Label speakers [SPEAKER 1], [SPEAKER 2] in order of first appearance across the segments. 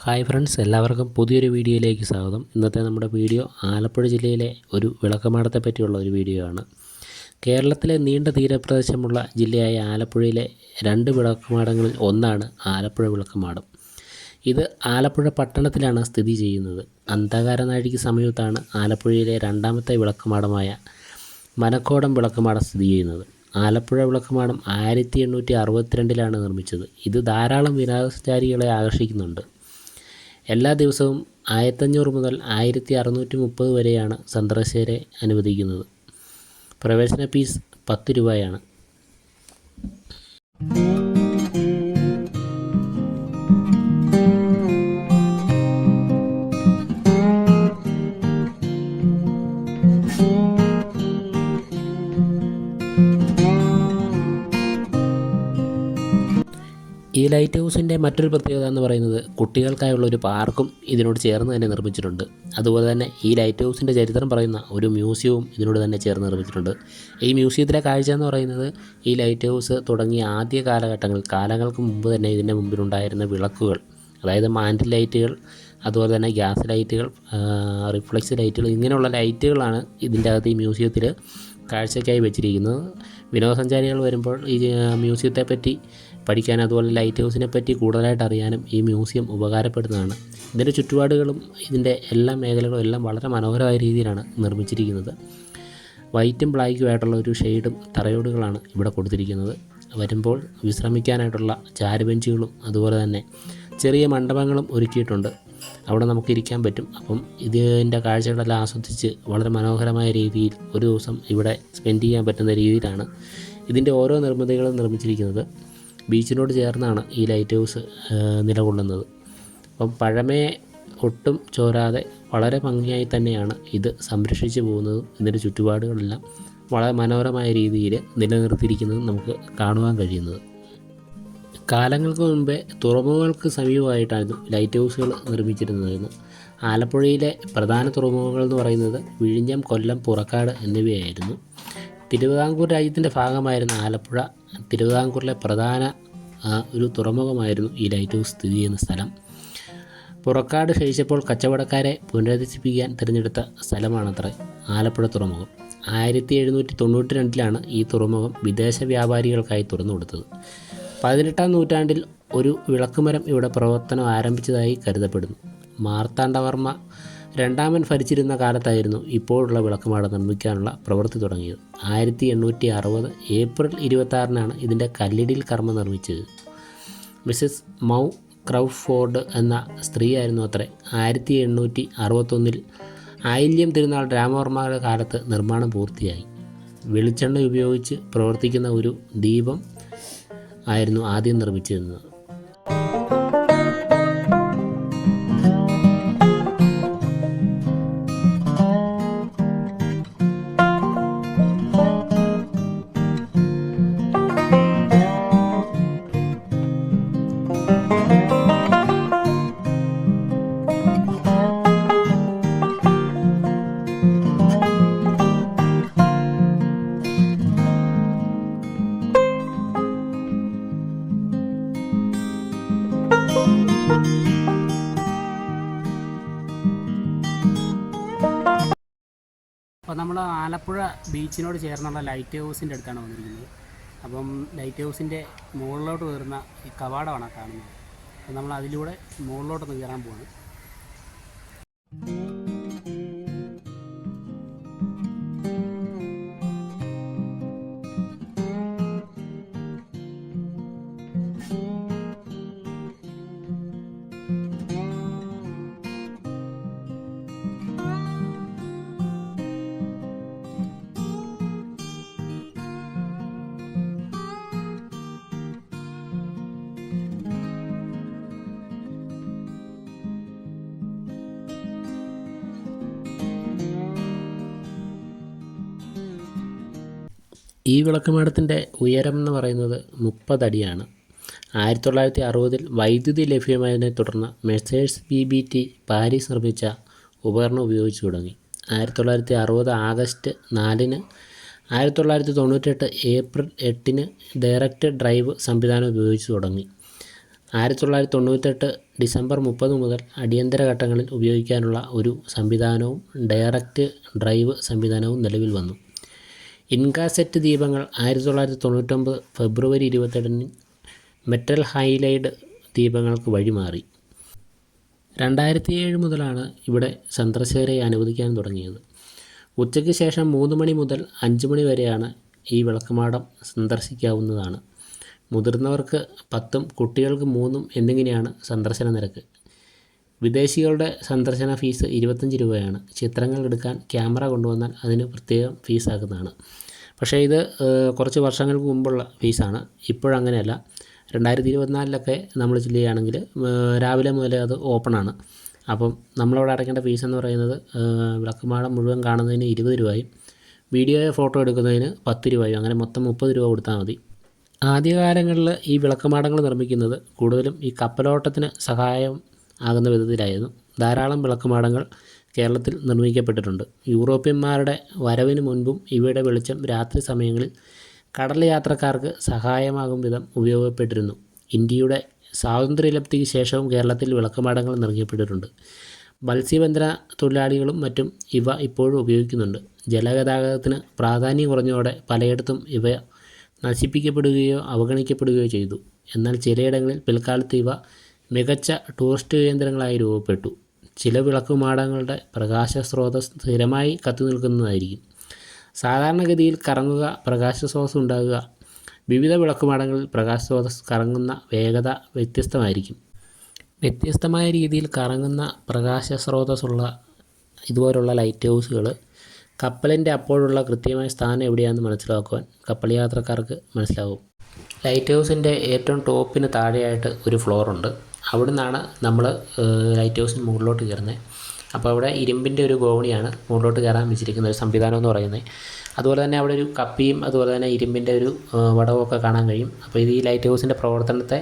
[SPEAKER 1] Hi friends, എല്ലാവർക്കും പുതിയൊരു വീഡിയോയിലേക്ക് സ്വാഗതം. ഇന്നത്തെ നമ്മുടെ വീഡിയോ ആലപ്പുഴ ജില്ലയിലെ ഒരു വിളക്കുമാടത്തെ പറ്റിയുള്ള ഒരു വീഡിയോ ആണ്. കേരളത്തിലെ നീണ്ട തീരപ്രദേശമുള്ള ജില്ലയായ ആലപ്പുഴയിലെ 2 വിളക്കുമാടങ്ങളിൽ ഒന്നാണ് ആലപ്പുഴ വിളക്കുമാടം. ഇത് ആലപ്പുഴ പട്ടണത്തിലാണ് സ്ഥിതി ചെയ്യുന്നത്. അന്ധകാരനാഴിക്ക് സമീപത്താണ് ആലപ്പുഴയിലെ 2ാമത്തെ വിളക്കുമാടമായ മനക്കോടം വിളക്കുമാടം സ്ഥിതി ചെയ്യുന്നത്. ആലപ്പുഴ വിളക്കുമാടം 1862 നിർമ്മിച്ചത്. ഇത് ധാരാളം വിനോദസഞ്ചാരികളെ ആകർഷിക്കുന്നുണ്ട്. എല്ലാ ദിവസവും 1500 മുതൽ 1630 വരെയാണ് സന്ദർശകരെ അനുവദിക്കുന്നത്. പ്രവേശന ഫീസ് 10 രൂപയാണ്. ഈ ലൈറ്റ് ഹൗസിൻ്റെ മറ്റൊരു പ്രത്യേകത എന്ന് പറയുന്നത് കുട്ടികൾക്കായുള്ള ഒരു പാർക്കും ഇതിനോട് ചേർന്ന് തന്നെ നിർമ്മിച്ചിട്ടുണ്ട്. അതുപോലെ തന്നെ ഈ ലൈറ്റ് ഹൗസിൻ്റെ ചരിത്രം പറയുന്ന ഒരു മ്യൂസിയവും ഇതിനോട് തന്നെ ചേർന്ന് നിർമ്മിച്ചിട്ടുണ്ട്. ഈ മ്യൂസിയത്തിലെ കാഴ്ച എന്ന് പറയുന്നത് ഈ ലൈറ്റ് ഹൗസ് തുടങ്ങിയ ആദ്യ കാലങ്ങൾക്ക് മുമ്പ് തന്നെ ഇതിൻ്റെ മുമ്പിലുണ്ടായിരുന്ന വിളക്കുകൾ, അതായത് മാൻഡിൽ ലൈറ്റുകൾ, അതുപോലെ തന്നെ ഗ്യാസ് ലൈറ്റുകൾ, റിഫ്ലക്സ് ലൈറ്റുകൾ, ഇങ്ങനെയുള്ള ലൈറ്റുകളാണ് ഇതിൻ്റെ അകത്ത് ഈ മ്യൂസിയത്തിൽ കാഴ്ചയ്ക്കായി വെച്ചിരിക്കുന്നത്. വിനോദസഞ്ചാരികൾ വരുമ്പോൾ ഈ മ്യൂസിയത്തെ പറ്റി പഠിക്കാൻ, അതുപോലെ ലൈറ്റ് ഹൗസിനെ പറ്റി കൂടുതലായിട്ട് അറിയാനും ഈ മ്യൂസിയം ഉപകാരപ്പെടുന്നതാണ്. ഇതിൻ്റെ ചുറ്റുപാടുകളും ഇതിൻ്റെ എല്ലാ മേഖലകളും എല്ലാം വളരെ മനോഹരമായ രീതിയിലാണ് നിർമ്മിച്ചിരിക്കുന്നത്. വൈറ്റും ബ്ലാക്കും ആയിട്ടുള്ള ഒരു ഷെയ്ഡും തറയോടുകളാണ് ഇവിടെ കൊടുത്തിരിക്കുന്നത്. വരുമ്പോൾ വിശ്രമിക്കാനായിട്ടുള്ള ചാരുബെഞ്ചുകളും അതുപോലെ തന്നെ ചെറിയ മണ്ഡപങ്ങളും ഒരുക്കിയിട്ടുണ്ട്. അവിടെ നമുക്ക് ഇരിക്കാൻ പറ്റും. അപ്പം ഇതിൻ്റെ കാഴ്ചകളെല്ലാം ആസ്വദിച്ച് വളരെ മനോഹരമായ രീതിയിൽ ഒരു ദിവസം ഇവിടെ സ്പെൻഡ് ചെയ്യാൻ പറ്റുന്ന രീതിയിലാണ് ഇതിൻ്റെ ഓരോ നിർമ്മിതികളും നിർമ്മിച്ചിരിക്കുന്നത്. ബീച്ചിനോട് ചേർന്നാണ് ഈ ലൈറ്റ് ഹൗസ് നിലകൊള്ളുന്നത്. അപ്പം പഴമയെ ഒട്ടും ചോരാതെ വളരെ ഭംഗിയായി തന്നെയാണ് ഇത് സംരക്ഷിച്ചു പോകുന്നതും ഇതിൻ്റെ ചുറ്റുപാടുകളെല്ലാം വളരെ മനോഹരമായ രീതിയിൽ നിലനിർത്തിയിരിക്കുന്നതും നമുക്ക് കാണുവാൻ കഴിയുന്നത്. കാലങ്ങൾക്ക് മുമ്പേ തുറമുഖങ്ങൾക്ക് സമീപമായിട്ടായിരുന്നു ലൈറ്റ് ഹൗസുകൾ നിർമ്മിച്ചിരുന്നതെന്ന്. ആലപ്പുഴയിലെ പ്രധാന തുറമുഖങ്ങൾ എന്ന് പറയുന്നത് വിഴിഞ്ഞം, കൊല്ലം, പുറക്കാട് എന്നിവയായിരുന്നു. തിരുവിതാംകൂർ രാജ്യത്തിൻ്റെ ഭാഗമായിരുന്ന ആലപ്പുഴ തിരുവിതാംകൂറിലെ പ്രധാന ഒരു തുറമുഖമായിരുന്നു ഈ ലൈറ്റ് ഹൗസ് സ്ഥിതി ചെയ്യുന്ന സ്ഥലം. പുറക്കാട് ക്ഷയിച്ചപ്പോൾ കച്ചവടക്കാരെ പുനരധിവസിപ്പിക്കാൻ തിരഞ്ഞെടുത്ത സ്ഥലമാണത്രേ ആലപ്പുഴ തുറമുഖം. 1792 ഈ തുറമുഖം വിദേശ വ്യാപാരികൾക്കായി തുറന്നു കൊടുത്തത്. 18ാം നൂറ്റാണ്ടിൽ ഒരു വിളക്കുമരം ഇവിടെ പ്രവർത്തനം ആരംഭിച്ചതായി കരുതപ്പെടുന്നു. മാർത്താണ്ഡവർമ്മ രണ്ടാമൻ ഭരിച്ചിരുന്ന കാലത്തായിരുന്നു ഇപ്പോഴുള്ള വിളക്കുമാടം നിർമ്മിക്കാനുള്ള പ്രവൃത്തി തുടങ്ങിയത്. 1860 ഏപ്രിൽ 26 ഇതിൻ്റെ കല്ലിടിൽ കർമ്മം നിർമ്മിച്ചത്. മിസസ് മൗ ക്രൗഫോർഡ് എന്ന സ്ത്രീയായിരുന്നു അത്രേ. 1861 ആയില്യം തിരുനാൾ രാമവർമ്മയുടെ കാലത്ത് നിർമ്മാണം പൂർത്തിയായി. വെളിച്ചെണ്ണ ഉപയോഗിച്ച് പ്രവർത്തിക്കുന്ന ഒരു ദീപം ആയിരുന്നു ആദ്യം നിർമ്മിച്ചിരുന്നത്.
[SPEAKER 2] അപ്പോൾ നമ്മൾ ആലപ്പുഴ ബീച്ചിനോട് ചേർന്നുള്ള ലൈറ്റ് ഹൗസിൻ്റെ അടുത്താണ് വന്നിരിക്കുന്നത്. അപ്പം ലൈറ്റ് ഹൗസിൻ്റെ മുകളിലോട്ട് കയറുന്ന ഈ കവാടമാണ് കാണുന്നത്. അപ്പോൾ നമ്മൾ അതിലൂടെ മുകളിലോട്ടൊന്ന് കയറാൻ പോവാണ്.
[SPEAKER 1] ഈ വിളക്കുമാടത്തിൻ്റെ ഉയരം എന്ന് പറയുന്നത് 30 അടിയാണ്. 1960 വൈദ്യുതി ലഭ്യമായതിനെ തുടർന്ന് മെഴ്സേഴ്സ് BBT പാരീസ് നിർമ്മിച്ച ഉപകരണം ഉപയോഗിച്ച് തുടങ്ങി. 1960 ആഗസ്റ്റ് 4 1998 ഏപ്രിൽ 8 ഡയറക്റ്റ് ഡ്രൈവ് സംവിധാനം ഉപയോഗിച്ച് തുടങ്ങി. 1998 ഡിസംബർ 30 മുതൽ അടിയന്തര ഘട്ടങ്ങളിൽ ഉപയോഗിക്കാനുള്ള ഒരു സംവിധാനവും ഡയറക്റ്റ് ഡ്രൈവ് സംവിധാനവും നിലവിൽ വന്നു. ഇൻകാസെറ്റ് ദീപങ്ങൾ 1999 ഫെബ്രുവരി 27 മെറ്റൽ ഹൈലൈഡ് ദീപങ്ങൾക്ക് വഴിമാറി. 2007 മുതലാണ് ഇവിടെ സന്ദർശകരെ അനുവദിക്കാൻ തുടങ്ങിയത്. ഉച്ചയ്ക്ക് ശേഷം 3 മണി മുതൽ 5 മണി വരെയാണ് ഈ വിളക്കുമാടം സന്ദർശിക്കാവുന്നതാണ്. മുതിർന്നവർക്ക് 10 കുട്ടികൾക്ക് 3 എന്നിങ്ങനെയാണ് സന്ദർശന നിരക്ക്. വിദേശികളുടെ സന്ദർശന ഫീസ് 25 രൂപയാണ്. ചിത്രങ്ങൾ എടുക്കാൻ ക്യാമറ കൊണ്ടുവന്നാൽ അതിന് പ്രത്യേകം ഫീസാക്കുന്നതാണ്. പക്ഷേ ഇത് കുറച്ച് വർഷങ്ങൾക്ക് മുമ്പുള്ള ഫീസാണ്. ഇപ്പോഴങ്ങനെയല്ല. 2024 നമ്മൾ ചെയ്യുകയാണെങ്കിൽ രാവിലെ മുതൽ അത് ഓപ്പണാണ്. അപ്പം നമ്മളവിടെ അടയ്ക്കേണ്ട ഫീസ് എന്ന് പറയുന്നത് വിളക്കുമാടം മുഴുവൻ കാണുന്നതിന് 20 രൂപയും വീഡിയോയോ ഫോട്ടോ എടുക്കുന്നതിന് 10 രൂപയും, അങ്ങനെ മൊത്തം 30 രൂപ കൊടുത്താൽ മതി. ആദ്യകാലങ്ങളിൽ ഈ വിളക്കുമാടങ്ങൾ നിർമ്മിക്കുന്നത് കൂടുതലും ഈ കപ്പലോട്ടത്തിന് സഹായം ആകുന്ന വിധത്തിലായിരുന്നു. ധാരാളം വിളക്കുമാടങ്ങൾ കേരളത്തിൽ നിർമ്മിക്കപ്പെട്ടിട്ടുണ്ട്. യൂറോപ്യന്മാരുടെ വരവിന് മുൻപും ഇവയുടെ വെളിച്ചം രാത്രി സമയങ്ങളിൽ കടൽ യാത്രക്കാർക്ക് സഹായമാകും വിധം ഉപയോഗപ്പെട്ടിരുന്നു. ഇന്ത്യയുടെ സ്വാതന്ത്ര്യലബ്ധിക്ക് ശേഷവും കേരളത്തിൽ വിളക്കുമാടങ്ങൾ നിർമ്മിക്കപ്പെട്ടിട്ടുണ്ട്. മത്സ്യബന്ധന തൊഴിലാളികളും മറ്റും ഇവ ഇപ്പോഴും ഉപയോഗിക്കുന്നുണ്ട്. ജലഗതാഗതത്തിന് പ്രാധാന്യം കുറഞ്ഞതോടെ പലയിടത്തും ഇവ നശിപ്പിക്കപ്പെടുകയോ അവഗണിക്കപ്പെടുകയോ ചെയ്തു. എന്നാൽ ചിലയിടങ്ങളിൽ പിൽക്കാലത്ത് ഇവ മികച്ച ടൂറിസ്റ്റ് കേന്ദ്രങ്ങളായി രൂപപ്പെട്ടു. ചില വിളക്കുമാടങ്ങളുടെ പ്രകാശ സ്രോതസ് സ്ഥിരമായി കത്തിനിൽക്കുന്നതായിരിക്കും. സാധാരണഗതിയിൽ കറങ്ങുക പ്രകാശ സ്രോതസ് ഉണ്ടാകുക. വിവിധ വിളക്കുമാടങ്ങളിൽ പ്രകാശ സ്രോതസ് കറങ്ങുന്ന വേഗത വ്യത്യസ്തമായിരിക്കും. വ്യത്യസ്തമായ രീതിയിൽ കറങ്ങുന്ന പ്രകാശ സ്രോതസ്സുള്ള ഇതുപോലുള്ള ലൈറ്റ് ഹൗസുകൾ കപ്പലിൻ്റെ അപ്പോഴുള്ള കൃത്യമായ സ്ഥാനം എവിടെയാണെന്ന് മനസ്സിലാക്കുവാൻ കപ്പൽ യാത്രക്കാർക്ക് മനസ്സിലാകും. ലൈറ്റ് ഹൗസിൻ്റെ ഏറ്റവും ടോപ്പിന് താഴെയായിട്ട് ഒരു ഫ്ലോറുണ്ട്. അവിടെ നിന്നാണ് നമ്മൾ ലൈറ്റ് ഹൗസിന് മുകളിലോട്ട് കയറുന്നത്. അപ്പോൾ അവിടെ ഇരുമ്പിൻ്റെ ഒരു ഗോവണിയാണ് മുകളിലോട്ട് കയറാൻ വെച്ചിരിക്കുന്ന ഒരു സംവിധാനം എന്ന് പറയുന്നത്. അതുപോലെ തന്നെ അവിടെ ഒരു കപ്പിയും അതുപോലെ തന്നെ ഇരുമ്പിൻ്റെ ഒരു വടവുമൊക്കെ കാണാൻ കഴിയും. അപ്പോൾ ഇത് ഈ ലൈറ്റ് ഹൗസിൻ്റെ പ്രവർത്തനത്തെ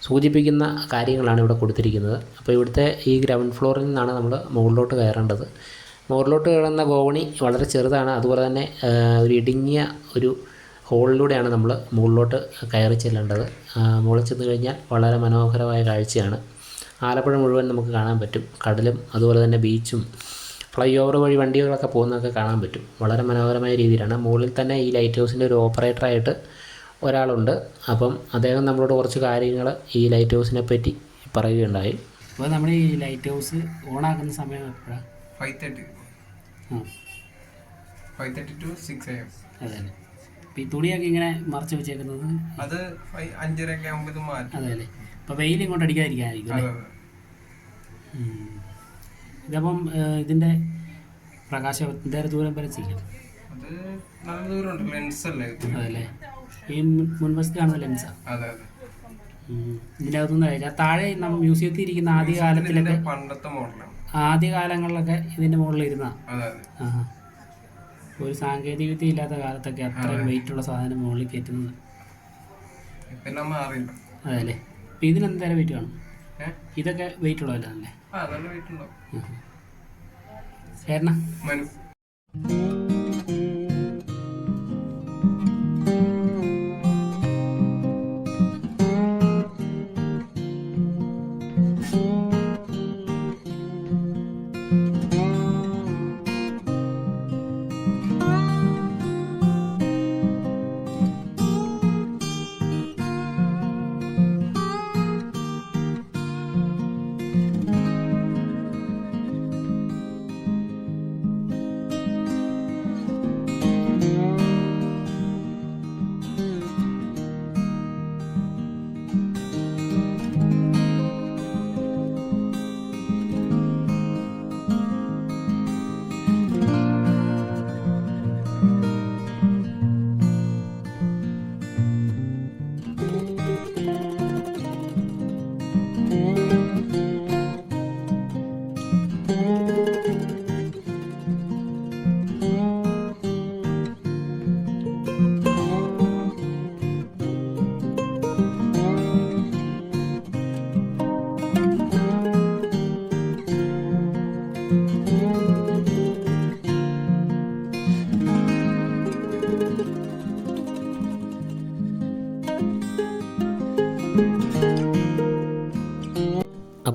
[SPEAKER 1] സൂചിപ്പിക്കുന്ന കാര്യങ്ങളാണ് ഇവിടെ കൊടുത്തിരിക്കുന്നത്. അപ്പോൾ ഇവിടുത്തെ ഈ ഗ്രൗണ്ട് ഫ്ലോറിൽ നിന്നാണ് നമ്മൾ മുകളിലോട്ട് കയറേണ്ടത്. മുകളിലോട്ട് കയറുന്ന ഗോവണി വളരെ ചെറുതാണ്. അതുപോലെ തന്നെ ഒരു ഇടുങ്ങിയ ഒരു ഹോളിലൂടെയാണ് നമ്മൾ മുകളിലോട്ട് കയറി ചെല്ലേണ്ടത്. മുകളിൽ ചെന്ന് കഴിഞ്ഞാൽ വളരെ മനോഹരമായ കാഴ്ചയാണ്. ആലപ്പുഴ മുഴുവൻ നമുക്ക് കാണാൻ പറ്റും. കടലും അതുപോലെ തന്നെ ബീച്ചും ഫ്ലൈ ഓവർ വഴി വണ്ടികളൊക്കെ പോകുന്നതൊക്കെ കാണാൻ പറ്റും. വളരെ മനോഹരമായ രീതിയിലാണ്. മുകളിൽ തന്നെ ഈ ലൈറ്റ് ഹൗസിൻ്റെ ഒരു ഓപ്പറേറ്ററായിട്ട് ഒരാളുണ്ട്. അപ്പം അദ്ദേഹം നമ്മളോട് കുറച്ച് കാര്യങ്ങൾ ഈ ലൈറ്റ് ഹൗസിനെ പറ്റി പറയുകയുണ്ടായി.
[SPEAKER 2] അപ്പോൾ നമ്മൾ ഈ ലൈറ്റ് ഹൗസ് ഓണാക്കുന്ന സമയം എപ്പോഴാണ്?
[SPEAKER 3] 5:30. 5:30 to 6 AM.
[SPEAKER 2] അതെ അല്ലേ. അപ്പോൾ ഈ തുണിയൊക്കെ ഇങ്ങനെ മറച്ച് വെച്ചേക്കുന്നത്
[SPEAKER 3] അത് 5:30 ആകുമ്പോൾ ഇത് മാറ്റും.
[SPEAKER 2] അതെ അല്ലേ. അപ്പോൾ വെയിൽ ഇങ്ങോട്ട് അടിക്കാതിരിക്കാനായിരിക്കും അല്ലേ? ഇതപ്പം ഇതിൻ്റെ പ്രകാശം എന്തേരം ദൂരം വരെ ചെയ്യും?
[SPEAKER 3] അത് നല്ല ദൂരമുണ്ട്. ലെൻസ് അല്ലേ?
[SPEAKER 2] അതല്ലേ. ഈ മുൻവശത്ത് കാണുന്ന ലെൻസാണ്.
[SPEAKER 3] അതെ അതെ.
[SPEAKER 2] ഇതിൻ്റെ അകത്തുനിന്ന് കഴിച്ചാൽ താഴെ നമ്മൾ മ്യൂസിയത്തിൽ ഇരിക്കുന്ന ആദ്യകാലത്തിലൊക്കെ
[SPEAKER 3] പണ്ടത്തെ മോഡലാണ്.
[SPEAKER 2] ആദ്യകാലങ്ങളിലൊക്കെ ഇതിൻ്റെ മുകളിൽ ഇരുന്ന
[SPEAKER 3] അതെ അതെ.
[SPEAKER 2] ഒരു സാങ്കേതിക വിദ്യ ഇല്ലാത്ത കാലത്തൊക്കെ അത്രയും വെയിറ്റുള്ള സാധനം മുകളിൽ കയറ്റുന്നത്.
[SPEAKER 3] ഇപ്പം മാറിയില്ല.
[SPEAKER 2] അതെ അല്ലേ. അപ്പം ഇതിനെന്തേരം വെയിറ്റ് കാണും? ഇതൊക്കെ വെയിറ്റ് ഉള്ളതല്ലേ?
[SPEAKER 3] നല്ല വെയിറ്റ് ഉണ്ടാവും.
[SPEAKER 2] ചേട്ടനാ
[SPEAKER 3] മനു.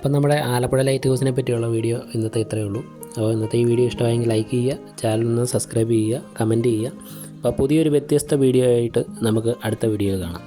[SPEAKER 1] അപ്പം നമ്മുടെ ആലപ്പുഴ ലൈറ്റ് ഹൗസിനെ പറ്റിയുള്ള വീഡിയോ ഇന്നത്തെ ഇത്രയേ ഉള്ളൂ. അപ്പോൾ ഇന്നത്തെ ഈ വീഡിയോ ഇഷ്ടമായെങ്കിൽ ലൈക്ക് ചെയ്യുക, ചാനൽ ഒന്ന് സബ്സ്ക്രൈബ് ചെയ്യുക, കമൻറ്റ് ചെയ്യുക. അപ്പോൾ പുതിയൊരു വ്യത്യസ്ത വീഡിയോ ആയിട്ട് നമുക്ക് അടുത്ത വീഡിയോയിൽ കാണാം.